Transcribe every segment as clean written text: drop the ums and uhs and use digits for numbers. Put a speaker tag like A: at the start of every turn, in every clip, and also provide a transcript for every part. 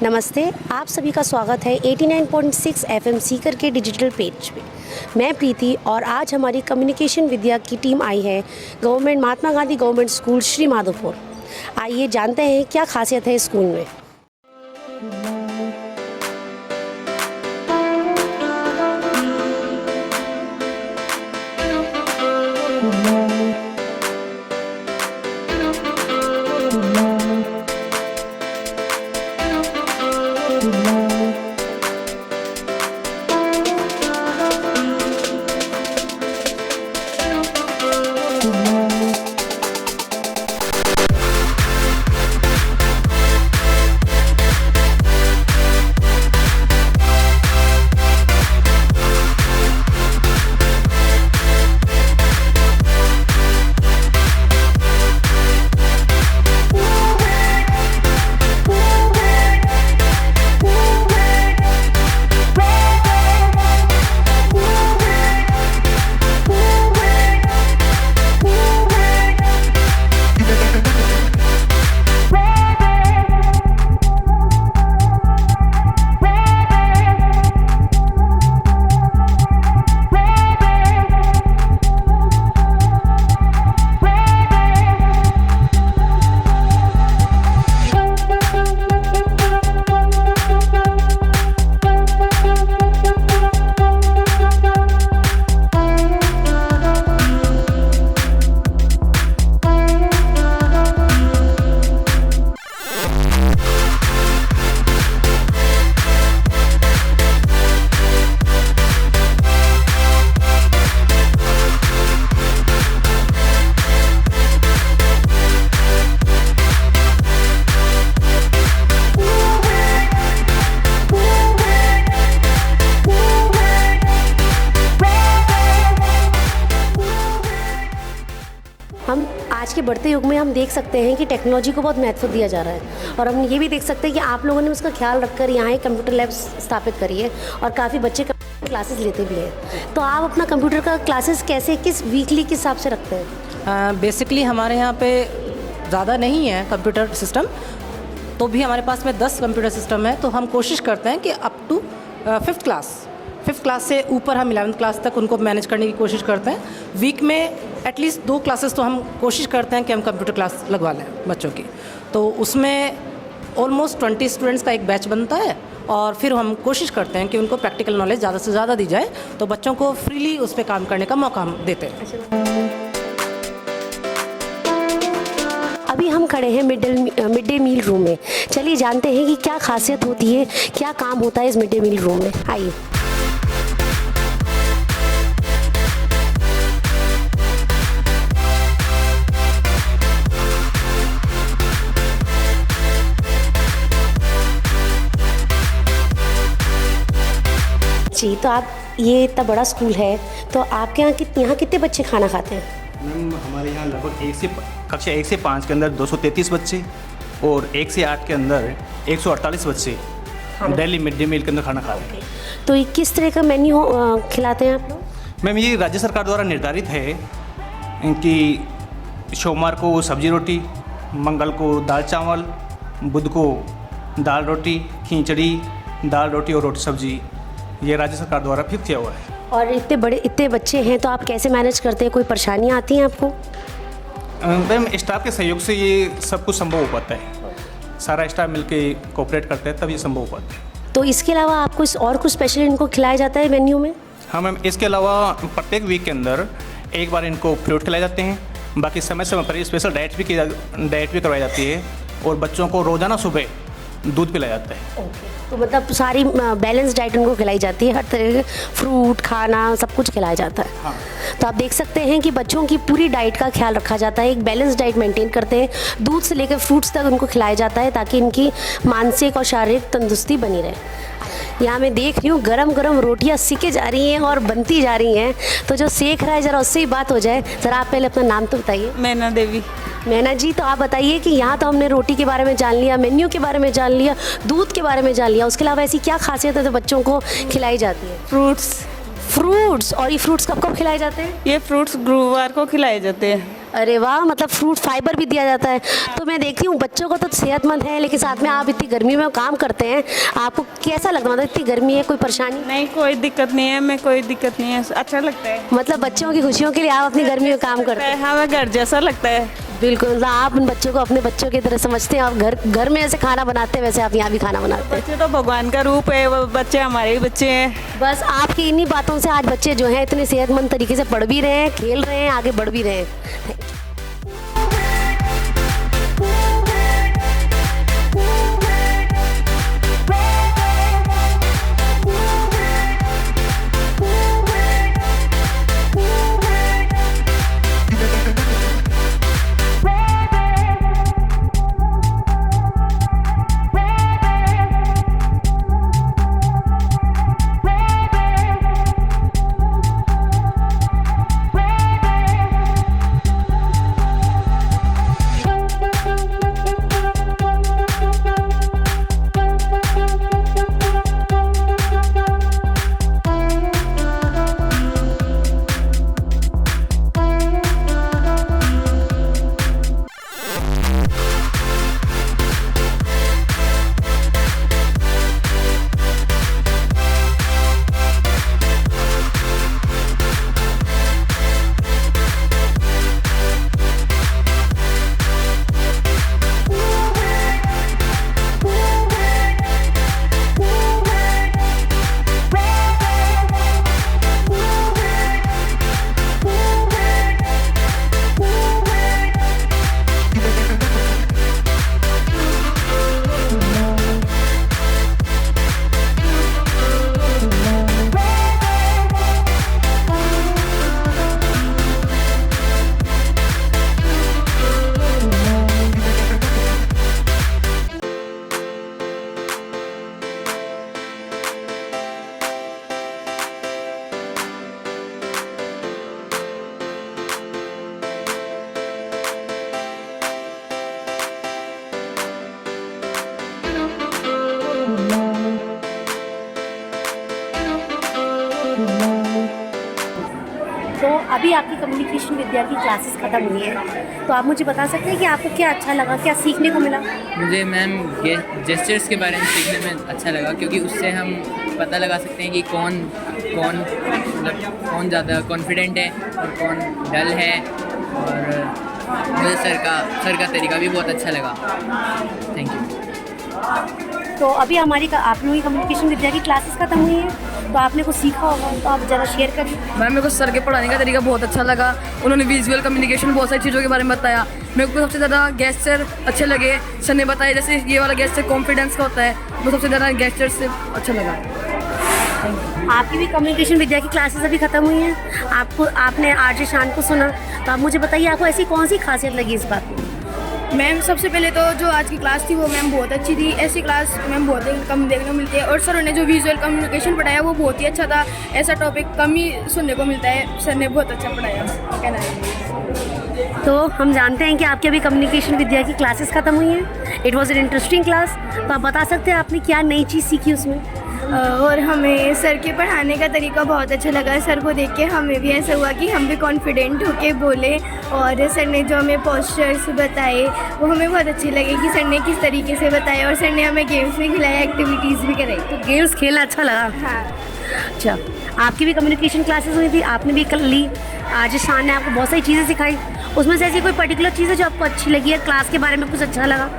A: नमस्ते, आप सभी का स्वागत है 89.6 FM सीकर के डिजिटल पेज पे। मैं प्रीति और आज हमारी कम्युनिकेशन विद्या की टीम आई है government Mahatma Gandhi government school Shri Madhopur. आइए जानते हैं क्या खासियत है इस स्कूल में। हम आज के बढ़ते युग में हम देख सकते हैं कि टेक्नोलॉजी को बहुत महत्व दिया जा रहा है और हम ये भी देख सकते हैं कि आप लोगों ने उसका ख्याल रखकर यहाँ एक कंप्यूटर लैब स्थापित करी है और काफ़ी बच्चे क्लासेस लेते भी हैं। तो आप अपना कंप्यूटर का क्लासेस कैसे किस वीकली के हिसाब से रखते हैं?
B: बेसिकली हमारे यहाँ पे ज़्यादा नहीं है कंप्यूटर सिस्टम, तो भी हमारे पास में 10 कंप्यूटर सिस्टम है। तो हम कोशिश करते हैं कि अप टू फिफ्थ क्लास से ऊपर हम 11th क्लास तक उनको मैनेज करने की कोशिश करते हैं। वीक में एटलीस्ट 2 क्लासेस तो हम कोशिश करते हैं कि हम कंप्यूटर क्लास लगवा लें बच्चों की। तो उसमें ऑलमोस्ट 20 स्टूडेंट्स का एक बैच बनता है और फिर हम कोशिश करते हैं कि उनको प्रैक्टिकल नॉलेज ज़्यादा से ज़्यादा दी जाए, तो बच्चों को फ्रीली उस पर काम करने का मौका हम देते हैं।
A: अभी हम खड़े हैं मिड डे मील रूम में। चलिए जानते हैं कि क्या खासियत होती है, क्या काम होता है इस मिड डे मील रूम में। आइए। जी, तो आप ये इतना बड़ा स्कूल है, तो आपके यहाँ कितने बच्चे खाना खाते हैं?
C: मैम हमारे यहाँ लगभग कक्षा 1 से 5 के अंदर 233 बच्चे और 1 से 8 के अंदर 148 बच्चे डेली मिड डे मील के अंदर खाना खाते हैं।
A: तो ये किस तरह का मेन्यू खिलाते हैं आप लोग?
C: मैम ये राज्य सरकार द्वारा निर्धारित है कि सोमवार को सब्जी रोटी, मंगल को दाल चावल, बुध को दाल रोटी, खिचड़ी, दाल रोटी और रोटी सब्जी, ये राज्य सरकार द्वारा फिक्स किया हुआ है।
A: और इतने बच्चे हैं तो आप कैसे मैनेज करते हैं? कोई परेशानियाँ आती हैं आपको?
C: मैम स्टाफ के सहयोग से ये सब कुछ संभव हो पाता है। सारा स्टाफ मिलके कोऑपरेट करते हैं तब ये संभव हो पाता है।
A: तो इसके अलावा आपको और कुछ स्पेशल इनको खिलाया जाता है मेन्यू में?
C: हाँ मैम, इसके अलावा प्रत्येक वीक के अंदर एक बार इनको फ्रूट खिलाए जाते हैं। बाकी समय समय पर स्पेशल डाइट भी करवाई जाती है और बच्चों को रोज़ाना सुबह दूध पिलाया जाता है।
A: तो मतलब सारी बैलेंस डाइट उनको खिलाई जाती है, हर तरह के फ्रूट खाना सब कुछ खिलाया जाता है।
C: हाँ।
A: तो आप देख सकते हैं कि बच्चों की पूरी डाइट का ख्याल रखा जाता है, एक बैलेंस डाइट मेंटेन करते हैं, दूध से लेकर फ्रूट्स तक उनको खिलाया जाता है ताकि इनकी मानसिक और शारीरिक तंदुरुस्ती बनी रहे। यहाँ मैं देख रही हूँ गरम गरम रोटियाँ सीखे जा रही हैं और बनती जा रही हैं। तो जो सेक रहा है ज़रा उससे ही बात हो जाए। ज़रा आप पहले अपना नाम तो बताइए।
D: मैना देवी।
A: मैना जी, तो आप बताइए कि यहाँ तो हमने रोटी के बारे में जान लिया, मेन्यू के बारे में जान लिया, दूध के बारे में जान लिया, उसके अलावा ऐसी क्या खासियत है जो बच्चों को खिलाई जाती है?
D: फ्रूट्स।
A: और ये फ्रूट्स कब कब खिलाए जाते हैं?
D: ये फ्रूट्स गुरुवार को खिलाए जाते हैं।
A: अरे वाह, मतलब फ्रूट फाइबर भी दिया जाता है। तो मैं देखती हूँ बच्चों को तो सेहतमंद है, लेकिन साथ में आप इतनी गर्मी में काम करते हैं, आपको कैसा लगता है? मतलब इतनी गर्मी है, कोई परेशानी?
D: नहीं, कोई दिक्कत नहीं है, मैं कोई दिक्कत नहीं है, अच्छा लगता है।
A: मतलब बच्चों की खुशियों के लिए आप अपनी गर्मी में काम करते हैं।
D: हमें घर जैसा लगता है।
A: बिल्कुल, मतलब आप उन बच्चों को अपने बच्चों की तरह समझते हैं। आप घर में जैसे खाना बनाते हैं, वैसे आप यहाँ भी खाना बनाते हैं।
D: बच्चे तो भगवान का रूप है, वो बच्चे हमारे ही बच्चे हैं।
A: बस आपकी इन्हीं बातों से आज बच्चे जो हैं इतने सेहतमंद तरीके से पढ़ भी रहे हैं, खेल रहे हैं, आगे बढ़ भी रहे हैं। तो अभी आपकी कम्युनिकेशन विद्या की क्लासेस ख़त्म हुई है, तो आप मुझे बता सकते हैं कि आपको क्या अच्छा लगा, क्या सीखने को मिला?
E: मुझे मैम जेस्चर्स के बारे में सीखने में अच्छा लगा, क्योंकि उससे हम पता लगा सकते हैं कि कौन ज़्यादा कॉन्फिडेंट है और कौन डल है। और मुझे सर का तरीका भी बहुत अच्छा लगा। Thank you.
A: तो अभी हमारी आप लोगों की कम्युनिकेशन विद्या की क्लासेस ख़त्म हुई हैं, तो आपने कुछ सीखा होगा, तो आप ज़रा शेयर करिए।
F: मैम, मेरे को सर के पढ़ाने का तरीका बहुत अच्छा लगा। उन्होंने विजुअल कम्युनिकेशन बहुत सारी चीज़ों के बारे में बताया। मेरे को सबसे ज़्यादा गेस्चर अच्छे लगे। सर ने बताया जैसे ये वाला गेस्चर कॉन्फिडेंस का होता है, वो सबसे ज़्यादा गेस्चर से अच्छा लगा।
A: आपकी भी कम्युनिकेशन विद्या की क्लासेस अभी ख़त्म हुई हैं, आपने आरजे शान को सुना, तो आप मुझे बताइए आपको ऐसी कौन सी खासियत लगी इस बात में?
F: मैम, सबसे पहले तो जो आज की क्लास थी वो मैम बहुत अच्छी थी। ऐसी क्लास मैम बहुत कम देखने को मिलती है। और सर ने जो विजुअल कम्युनिकेशन पढ़ाया वो बहुत ही अच्छा था। ऐसा टॉपिक कम ही सुनने को मिलता है। सर ने बहुत अच्छा पढ़ाया, कहना है।
A: तो हम जानते हैं कि आपकी अभी कम्युनिकेशन विद्या की क्लासेस ख़त्म हुई हैं। It was an interesting class. तो आप बता सकते हैं आपने क्या नई चीज़ सीखी उसमें?
G: और हमें सर के पढ़ाने का तरीका बहुत अच्छा लगा। सर को देख के हमें भी ऐसा हुआ कि हम भी कॉन्फिडेंट होके बोले। और सर ने जो हमें पोस्चर्स बताए वो हमें बहुत अच्छे लगे कि सर ने किस तरीके से बताया। और सर ने हमें गेम्स भी खिलाया, एक्टिविटीज़ भी कराई।
A: तो गेम्स खेलना अच्छा लगा?
G: हाँ।
A: अच्छा, आपकी भी कम्युनिकेशन क्लासेस हुई थी, आपने भी कल ली। आज शान ने आपको बहुत सारी चीज़ें सिखाई, उसमें से ऐसी कोई पर्टिकुलर चीज़ है जो आपको अच्छी लगी है, क्लास के बारे में कुछ अच्छा लगा?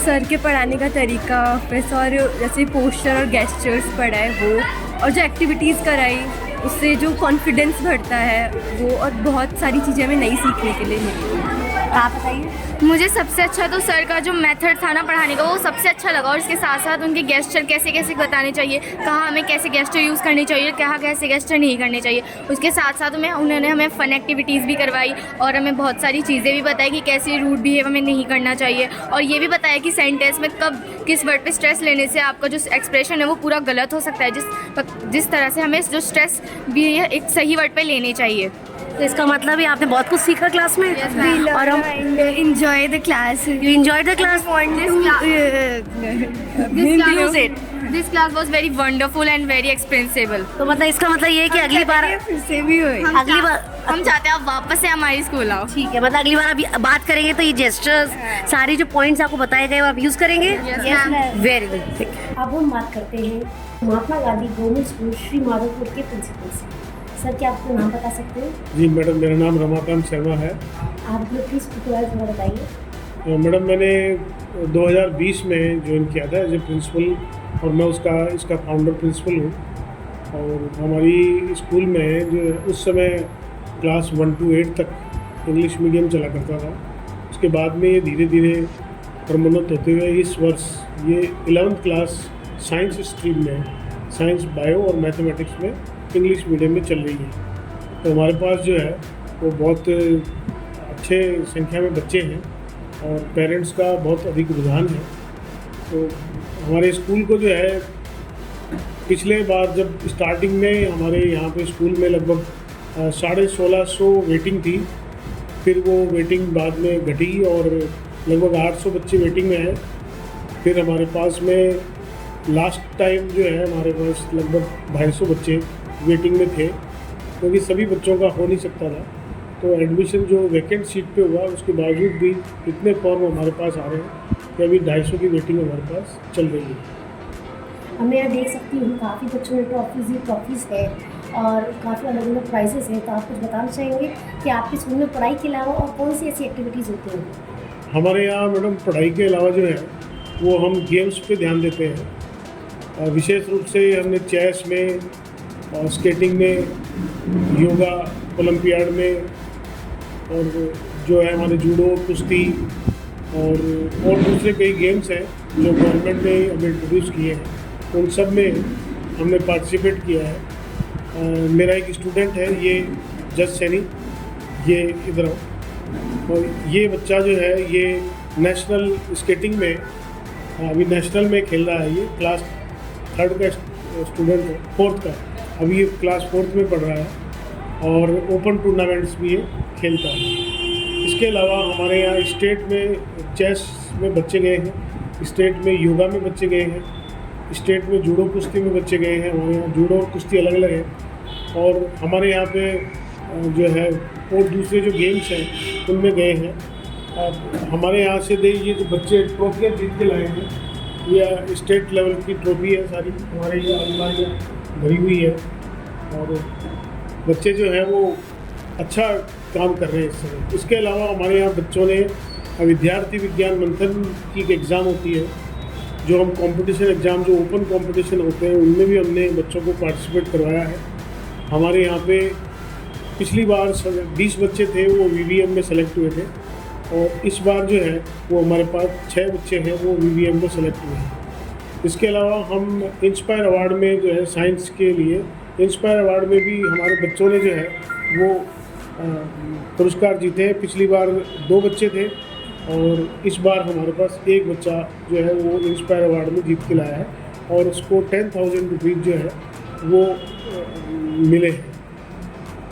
F: सर के पढ़ाने का तरीका, फिर और जैसे पोस्चर और गेस्चर्स पढ़ाए वो, और जो एक्टिविटीज़ कराई उससे जो कॉन्फिडेंस बढ़ता है वो, और बहुत सारी चीज़ें हमें नई सीखने के लिए मिली।
A: आप बताइए।
G: मुझे सबसे अच्छा तो सर का जो मेथड था ना पढ़ाने का वो सबसे अच्छा लगा। और इसके साथ साथ उनके गेस्चर कैसे कैसे बताने चाहिए, कहाँ हमें कैसे गेस्चर यूज़ करनी चाहिए, कहाँ कैसे गेस्चर नहीं करने चाहिए। उसके साथ साथ उन्होंने हमें फ़न एक्टिविटीज़ भी करवाई और हमें बहुत सारी चीज़ें भी बताई कि कैसे रूड बिहेव हमें नहीं करना चाहिए। और ये भी बताया कि सेंटेंस में कब किस वर्ड पे स्ट्रेस लेने से आपका जो एक्सप्रेशन है वो पूरा गलत हो सकता है। जिस तरह से हमें जो स्ट्रेस भी है एक सही वर्ड पे लेनी चाहिए।
A: तो इसका मतलब है आपने बहुत कुछ सीखा क्लास में? और हम
G: enjoy the class.
A: You enjoyed the class?
G: Use it. This class was very wonderful and very expansible.
A: तो मतलब इसका मतलब ये है कि अगली बार
D: फिर से भी हुई।
A: अगली बार
G: हम चाहते हैं आप वापस से हमारी स्कूल आओ।
A: ठीक है, मतलब अगली बार अभी बात करेंगे तो ये जेस्चर्स सारी जो पॉइंट्स आपको बताए गए वो आप यूज़ करेंगे।
G: Yes, ma'am.
A: Very good. अब हम बात करते हैं महात्मा गांधी गवर्नमेंट स्कूल श्री माधोपुर के प्रिंसिपल से। सर, क्या आपको नाम बता सकते हैं?
H: जी मैडम, मेरा नाम रमाकांत शर्मा है।
A: आप अपने प्लीज़ के बारे में थोड़ा बताइए।
H: मैडम, मैंने 2020 में ज्वाइन किया था एज ए प्रिंसिपल और मैं इसका फाउंडर प्रिंसिपल हूँ। और हमारी स्कूल में जो उस समय क्लास 1 to 8 तक इंग्लिश मीडियम चला करता था। उसके बाद में ये धीरे धीरे प्रोन्नत होते हुए इस वर्ष ये 11th क्लास साइंस स्ट्रीम में, साइंस, बायो और मैथमेटिक्स में इंग्लिश मीडियम में चल रही है। तो हमारे पास जो है वो बहुत अच्छे संख्या में बच्चे हैं और पेरेंट्स का बहुत अधिक रुझान है। तो हमारे स्कूल को जो है पिछले बार जब स्टार्टिंग में हमारे यहाँ पे स्कूल में लगभग 1650 वेटिंग थी, फिर वो वेटिंग बाद में घटी और लगभग 800 बच्चे वेटिंग में हैं। फिर हमारे पास में लास्ट टाइम जो है हमारे पास लगभग 250 बच्चे वेटिंग में थे, क्योंकि सभी बच्चों का हो नहीं सकता था। तो एडमिशन जो वैकेंट सीट पे हुआ उसके बावजूद भी इतने फॉर्म हमारे पास आ रहे हैं कि अभी 250 की वेटिंग हमारे पास चल रही है।
A: मैं यहाँ देख सकती हूँ काफ़ी बच्चों में ट्रॉफीज़ है और काफ़ी अलग अलग प्राइजेस हैं। तो आप कुछ बताना चाहेंगे कि आपके स्कूल में पढ़ाई के अलावा और कौन सी ऐसी एक्टिविटीज़ होती हैं?
H: हमारे यहाँ मैडम पढ़ाई के अलावा जो है वो हम गेम्स पे ध्यान देते हैं। विशेष रूप से हमने चेस में और स्केटिंग में, योगा ओलंपियाड में, और जो है हमारे जूडो, कुश्ती और दूसरे कई गेम्स हैं जो गवर्नमेंट ने हमें इंट्रोड्यूस किए हैं, उन सब में हमने पार्टिसिपेट किया है। मेरा एक स्टूडेंट है, ये जज सैनी, ये इधर आओ। और ये बच्चा जो है ये नेशनल स्केटिंग में अभी नेशनल में खेल रहा है। ये क्लास 3rd का स्टूडेंट है, 4th का, अभी ये क्लास 4th में पढ़ रहा है और ओपन टूर्नामेंट्स भी ये खेलता है। इसके अलावा हमारे यहाँ स्टेट में चेस में बच्चे गए हैं, स्टेट में योगा में बच्चे गए हैं, स्टेट में जूडो कुश्ती में बच्चे गए हैं। हमारे यहाँ जूडो और कुश्ती अलग अलग है। और हमारे यहाँ पे जो है और दूसरे जो गेम्स हैं उनमें गए हैं। हमारे यहाँ से ये जो बच्चे ट्रॉफियाँ जीत के लाए हैं, ये स्टेट लेवल की ट्रॉफी है सारी, हमारे यहाँ भरी हुई है। और बच्चे जो हैं वो अच्छा काम कर रहे हैं इस समय। इसके अलावा हमारे यहाँ बच्चों ने विद्यार्थी विज्ञान मंथन की एक एग्ज़ाम होती है, जो हम कंपटीशन एग्ज़ाम जो ओपन कंपटीशन होते हैं उनमें भी हमने बच्चों को पार्टिसिपेट करवाया है। हमारे यहाँ पे पिछली बार 20 बच्चे थे, वो VVM में सेलेक्ट हुए थे, और इस बार जो है वो हमारे पास 6 बच्चे हैं वो VVM में सेलेक्ट हुए हैं। इसके अलावा हम इंस्पायर अवार्ड में जो है साइंस के लिए इंस्पायर अवार्ड में भी हमारे बच्चों ने जो है वो पुरस्कार जीते हैं। पिछली बार 2 बच्चे थे और इस बार हमारे पास एक बच्चा जो है वो इंस्पायर अवार्ड में जीत के लाया है और उसको 10,000 रुपीज़ जो है वो मिले हैं।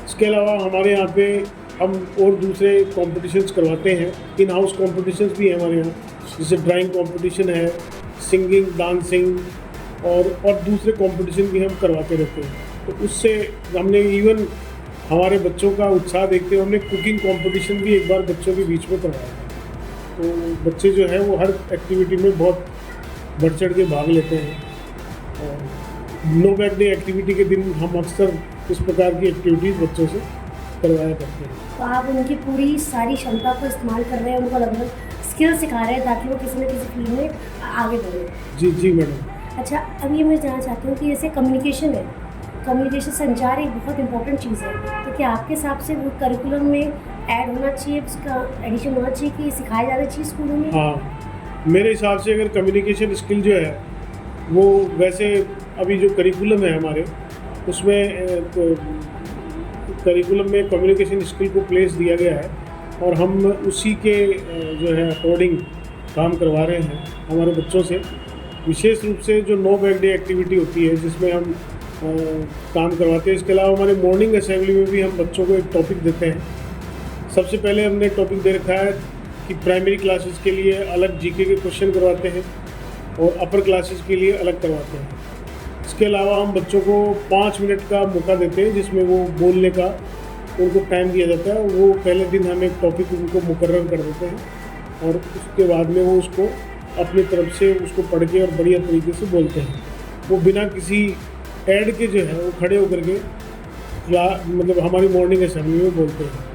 H: इसके अलावा हमारे यहाँ पे हम और दूसरे कॉम्पिटिशन्स करवाते हैं। इन हाउस कॉम्पिटिशन्स भी हैं हमारे यहाँ, जैसे ड्राइंग कॉम्पिटिशन है, सिंगिंग, डांसिंग और दूसरे कंपटीशन भी हम करवाते रहते हैं। तो उससे हमने इवन हमारे बच्चों का उत्साह देखते हुए हमने कुकिंग कंपटीशन भी एक बार बच्चों के बीच में करवाया। तो बच्चे जो हैं वो हर एक्टिविटी में बहुत बढ़ चढ़ के भाग लेते हैं। और नो बैक डे एक्टिविटी के दिन हम अक्सर इस प्रकार की एक्टिविटीज़ बच्चों से करवाया करते हैं।
A: तो आप उनकी पूरी सारी क्षमता को इस्तेमाल कर रहे हैं, उनको अलग अलग स्किल सिखा रहे हैं ताकि वो किसी न किसी फील्ड में आगे बढ़े।
H: जी मैडम।
A: अच्छा, अब ये मैं जानना चाहती हूँ कि जैसे कम्युनिकेशन है, कम्युनिकेशन संचार एक बहुत इंपॉर्टेंट चीज़ है, तो क्या आपके हिसाब से वो करिकुलम में ऐड होना चाहिए, उसका एडिशन होना चाहिए कि सिखाया जाना चाहिए स्कूलों में?
H: हाँ, मेरे हिसाब से अगर कम्युनिकेशन स्किल जो है वो वैसे अभी जो करिकुलम है हमारे उसमें करिकुलम में कम्युनिकेशन स्किल को प्लेस दिया गया है और हम उसी के जो है अकॉर्डिंग काम करवा रहे हैं हमारे बच्चों से। विशेष रूप से जो नो बैक डे एक्टिविटी होती है जिसमें हम काम करवाते हैं। इसके अलावा हमारे मॉर्निंग असेंबली में भी हम बच्चों को एक टॉपिक देते हैं। सबसे पहले हमने टॉपिक दे रखा है कि प्राइमरी क्लासेस के लिए अलग जीके के क्वेश्चन करवाते हैं, और अपर क्लासेस के लिए अलग करवाते हैं। इसके अलावा हम बच्चों को 5 मिनट का मौका देते हैं जिसमें वो बोलने का उनको टाइम दिया जाता है। वो पहले दिन हम एक टॉपिक उनको मुकर्रर कर देते हैं और उसके बाद में वो उसको अपनी तरफ से उसको पढ़ के और बढ़िया तरीके से बोलते हैं। वो बिना किसी ऐड के जो है वो खड़े होकर के मतलब हमारी मॉर्निंग असेंबली में बोलते हैं।